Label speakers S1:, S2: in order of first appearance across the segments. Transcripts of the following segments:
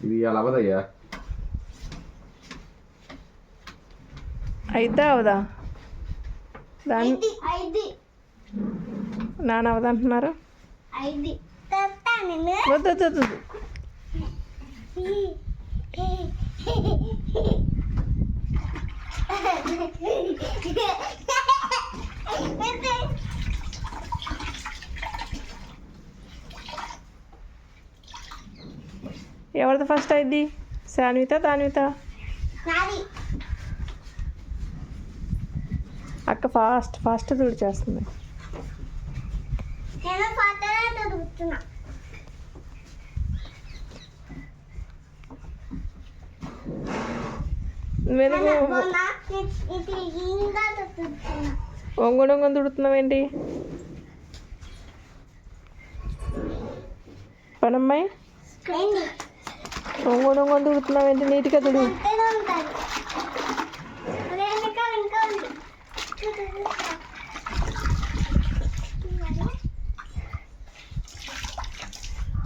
S1: ఇది అలా అవదయ్యా.
S2: అయిద్దా అవదా? దాని నాన్న అవదంటున్నారు. వద్దు వద్దు వద్దు. ఎవరిది ఫస్ట్ అయింది? శాన్విత దాన్విత? అక్క ఫాస్ట్ ఫాస్ట్ తుడి చేస్తుంది. ఒంగొని ఒంగొని తుడుతున్నావు ఏంటి పనమ్మాయి? ఒంగొని ఒంగొని తుడుతున్నావు ఏంటి? నీట్గా తుడు.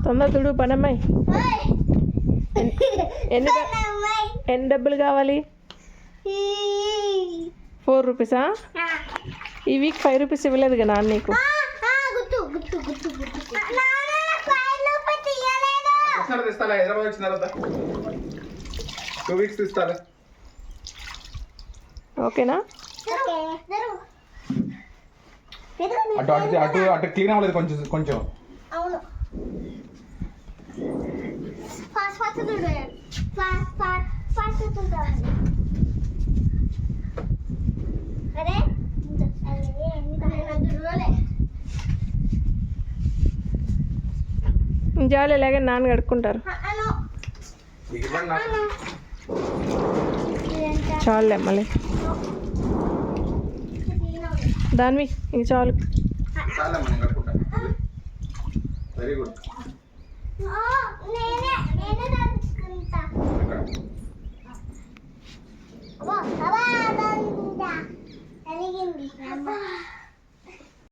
S2: తొందర తుడు పనమ్మాయి. ఎన్ని డబ్బులు కావాలి? 4 రూపీసా? ఈ వీక్ 5 రూపీస్ ఇవ్వలేదు కదా నాన్న నీకు? ఓకేనా?
S1: అటు క్లీన్ అవ్వలేదు కొంచెం కొంచెం.
S2: జాలి ఇలాగే నాన్న కడుక్కుంటారు. చాలులే మళ్ళీ దానివి ఇంక చాలు.
S1: Very good.